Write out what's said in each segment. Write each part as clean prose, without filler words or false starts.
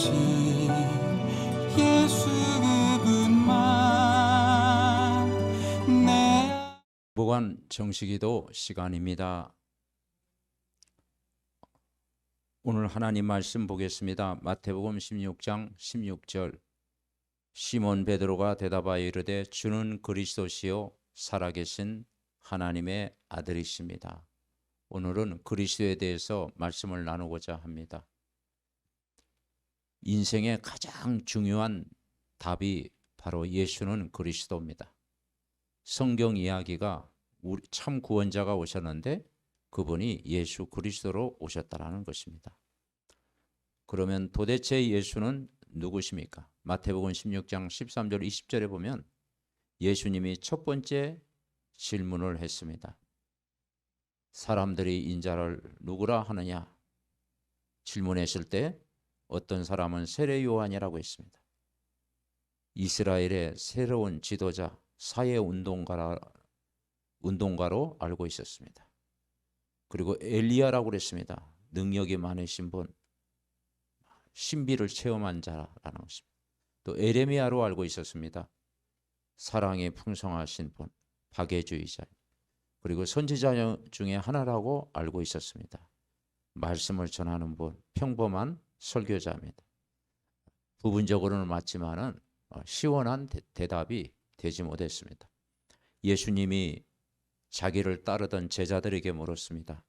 오직 예수 그분만 내 보관 정식기도 시간입니다. 오늘 하나님 말씀 보겠습니다. 마태복음 16장 16절. 시몬 베드로가 대답하여 이르되 주는 그리스도시요 살아계신 하나님의 아들이십니다. 오늘은 그리스도에 대해서 말씀을 나누고자 합니다. 인생의 가장 중요한 답이 바로 예수는 그리스도입니다. 성경 이야기가 우리 참 구원자가 오셨는데 그분이 예수 그리스도로 오셨다라는 것입니다. 그러면 도대체 예수는 누구십니까? 마태복음 16장 13절 20절에 보면 예수님이 첫 번째 질문을 했습니다. 사람들이 인자를 누구라 하느냐? 질문했을 때 어떤 사람은 세례 요한이라고 했습니다. 이스라엘의 새로운 지도자, 사회운동가로 알고 있었습니다. 그리고 엘리야라고 그랬습니다. 능력이 많으신 분, 신비를 체험한 자라는 것입니다. 또 에레미야로 알고 있었습니다. 사랑이 풍성하신 분, 박애주의자. 그리고 선지자 중에 하나라고 알고 있었습니다. 말씀을 전하는 분, 평범한 설교자입니다. 부분적으로는 맞지만은 시원한 대답이 되지 못했습니다. 예수님이 자기를 따르던 제자들에게 물었습니다.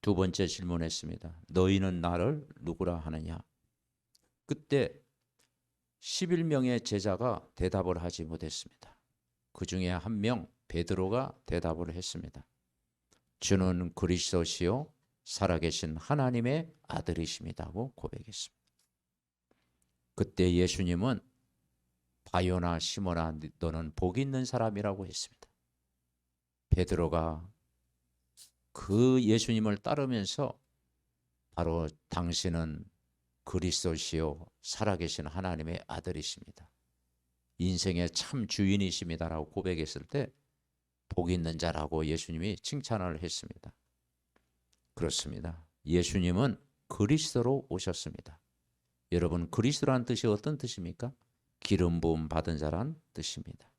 두 번째 질문했습니다. 너희는 나를 누구라 하느냐? 그때 11명의 제자가 대답을 하지 못했습니다. 그 중에 한 명 베드로가 대답을 했습니다. 주는 그리스도시요 살아계신 하나님의 아들이십니다고 고백했습니다. 그때 예수님은 바요나 시몬아 너는 복 있는 사람이라고 했습니다. 베드로가 그 예수님을 따르면서 바로 당신은 그리스도시요 살아계신 하나님의 아들이십니다. 인생의 참 주인이십니다라고 고백했을 때 복 있는 자라고 예수님이 칭찬을 했습니다. 그렇습니다. 예수님은 그리스도로 오셨습니다. 여러분 그리스도란 뜻이 어떤 뜻입니까? 기름 부음 받은 자란 뜻입니다.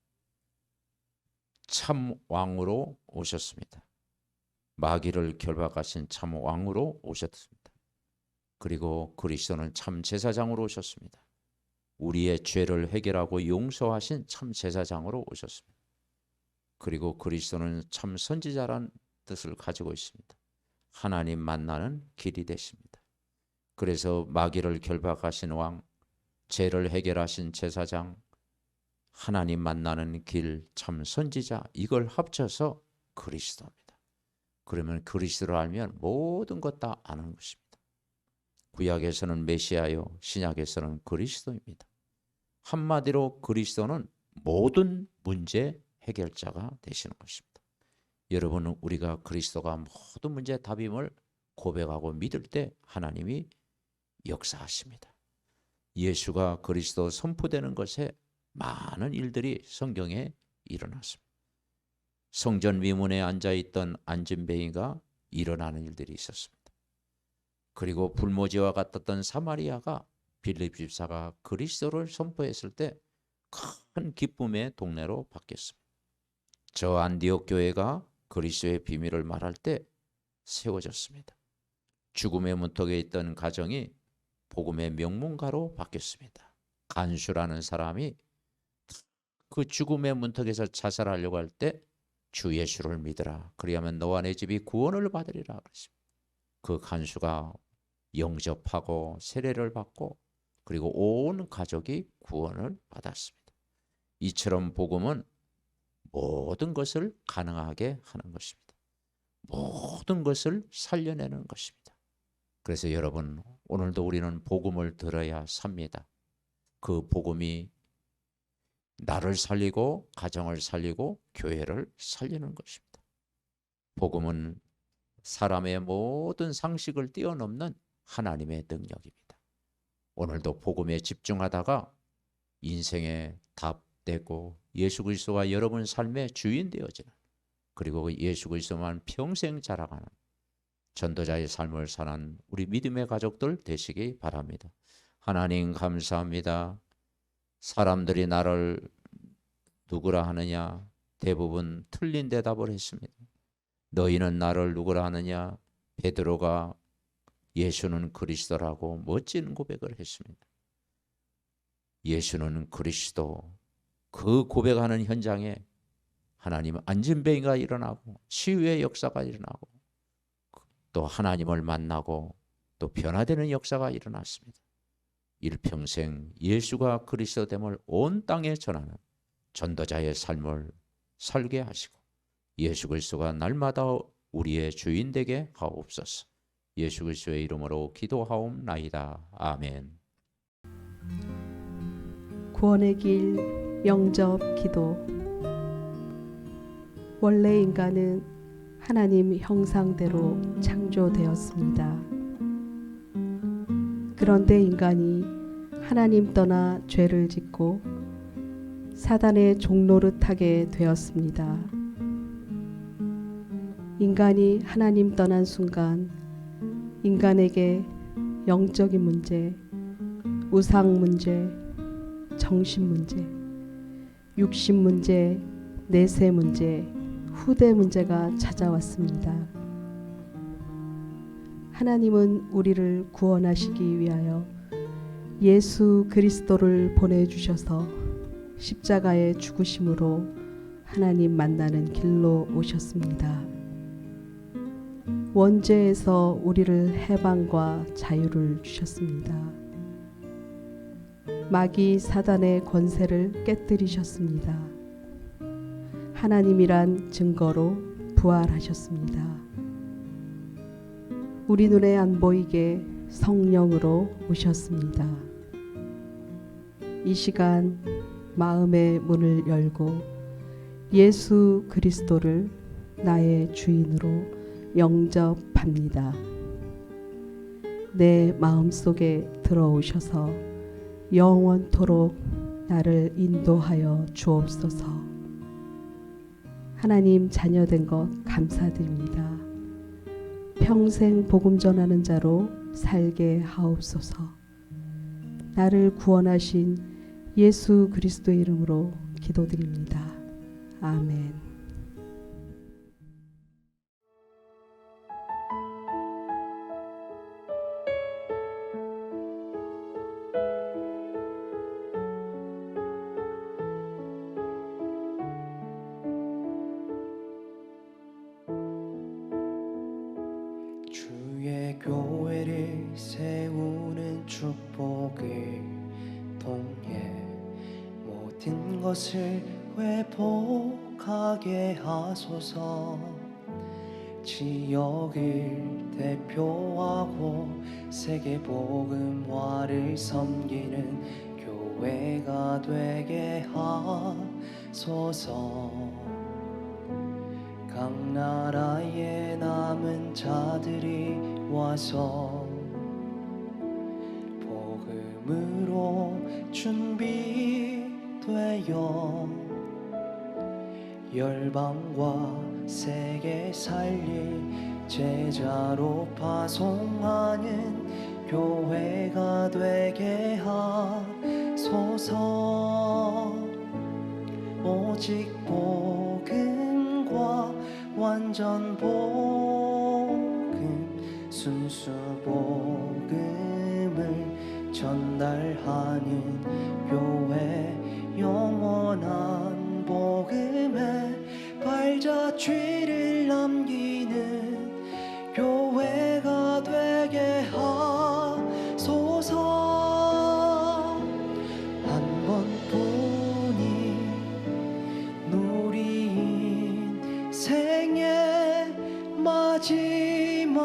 참 왕으로 오셨습니다. 마귀를 결박하신 참 왕으로 오셨습니다. 그리고 그리스도는 참 제사장으로 오셨습니다. 우리의 죄를 해결하고 용서하신 참 제사장으로 오셨습니다. 그리고 그리스도는 참 선지자란 뜻을 가지고 있습니다. 하나님 만나는 길이 되십니다. 그래서 마귀를 결박하신 왕, 죄를 해결하신 제사장, 하나님 만나는 길, 참 선지자, 이걸 합쳐서 그리스도입니다. 그러면 그리스도를 알면 모든 것 다 아는 것입니다. 구약에서는 메시아요, 신약에서는 그리스도입니다. 한마디로 그리스도는 모든 문제 해결자가 되시는 것입니다. 여러분은 우리가 그리스도가 모든 문제의 답임을 고백하고 믿을 때 하나님이 역사하십니다. 예수가 그리스도 선포되는 것에 많은 일들이 성경에 일어났습니다. 성전 미문에 앉아있던 안진뱅이가 일어나는 일들이 있었습니다. 그리고 불모지와 같았던 사마리아가 빌립 집사가 그리스도를 선포했을 때 큰 기쁨의 동네로 바뀌었습니다. 저 안디옥 교회가 그리스도의 비밀을 말할 때 세워졌습니다. 죽음의 문턱에 있던 가정이 복음의 명문가로 바뀌었습니다. 간수라는 사람이 그 죽음의 문턱에서 자살하려고 할 때 주 예수를 믿으라. 그리하면 너와 내 집이 구원을 받으리라. 그 간수가 영접하고 세례를 받고 그리고 온 가족이 구원을 받았습니다. 이처럼 복음은 모든 것을 가능하게 하는 것입니다. 모든 것을 살려내는 것입니다. 그래서 여러분 오늘도 우리는 복음을 들어야 삽니다. 그 복음이 나를 살리고 가정을 살리고 교회를 살리는 것입니다. 복음은 사람의 모든 상식을 뛰어넘는 하나님의 능력입니다. 오늘도 복음에 집중하다가 인생의 답되고 예수 그리스도가 여러분 삶의 주인 되어지는 그리고 예수 그리스도만 평생 자랑하는 전도자의 삶을 사는 우리 믿음의 가족들 되시기 바랍니다. 하나님 감사합니다. 사람들이 나를 누구라 하느냐? 대부분 틀린 대답을 했습니다. 너희는 나를 누구라 하느냐? 베드로가 예수는 그리스도라고 멋진 고백을 했습니다. 예수는 그리스도. 그 고백하는 현장에 하나님 안진뱅이가 일어나고 치유의 역사가 일어나고 또 하나님을 만나고 또 변화되는 역사가 일어났습니다. 일평생 예수가 그리스도됨을 온 땅에 전하는 전도자의 삶을 살게 하시고 예수 그리스도가 날마다 우리의 주인 되게 하옵소서. 예수 그리스도의 이름으로 기도하옵나이다. 아멘. 구원의 길 영접 기도. 원래 인간은 하나님 형상대로 창조되었습니다. 그런데 인간이 하나님 떠나 죄를 짓고 사단의 종노릇하게 되었습니다. 인간이 하나님 떠난 순간 인간에게 영적인 문제, 우상 문제, 정신 문제, 육신 문제, 내세 문제, 후대 문제가 찾아왔습니다. 하나님은 우리를 구원하시기 위하여 예수 그리스도를 보내주셔서 십자가의 죽으심으로 하나님 만나는 길로 오셨습니다. 원죄에서 우리를 해방과 자유를 주셨습니다. 마귀 사단의 권세를 깨뜨리셨습니다. 하나님이란 증거로 부활하셨습니다. 우리 눈에 안 보이게 성령으로 오셨습니다. 이 시간 마음의 문을 열고 예수 그리스도를 나의 주인으로 영접합니다. 내 마음속에 들어오셔서 영원토록 나를 인도하여 주옵소서. 하나님 자녀된 것 감사드립니다. 평생 복음 전하는 자로 살게 하옵소서. 나를 구원하신 예수 그리스도의 이름으로 기도드립니다. 아멘. 주의 교회를 세우는 축복을 통해 모든 것을 회복하게 하소서. 지역을 대표하고 세계 복음화를 섬기는 교회가 되게 하소서. 각 나라의 남은 자들이 와서 복음으로 준비되어 열방과 세계 살릴 제자로 파송하는 교회가 되게 하소서. 오직 복음과 완전 복음, 순수 복음을 전달하는 교회, 영원한 복음에 발자취를 남기는 교회가 되게 하소서. 한 번뿐인 우리 인생의 마지막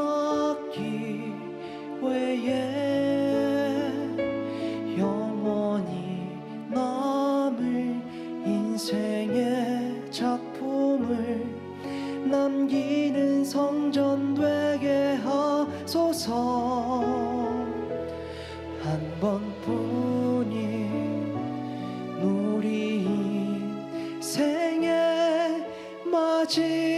기회에 영원히 남을 인생의 작품을 남기는 성전 되게 하소서. 한 번뿐인 우리 인생의 마지막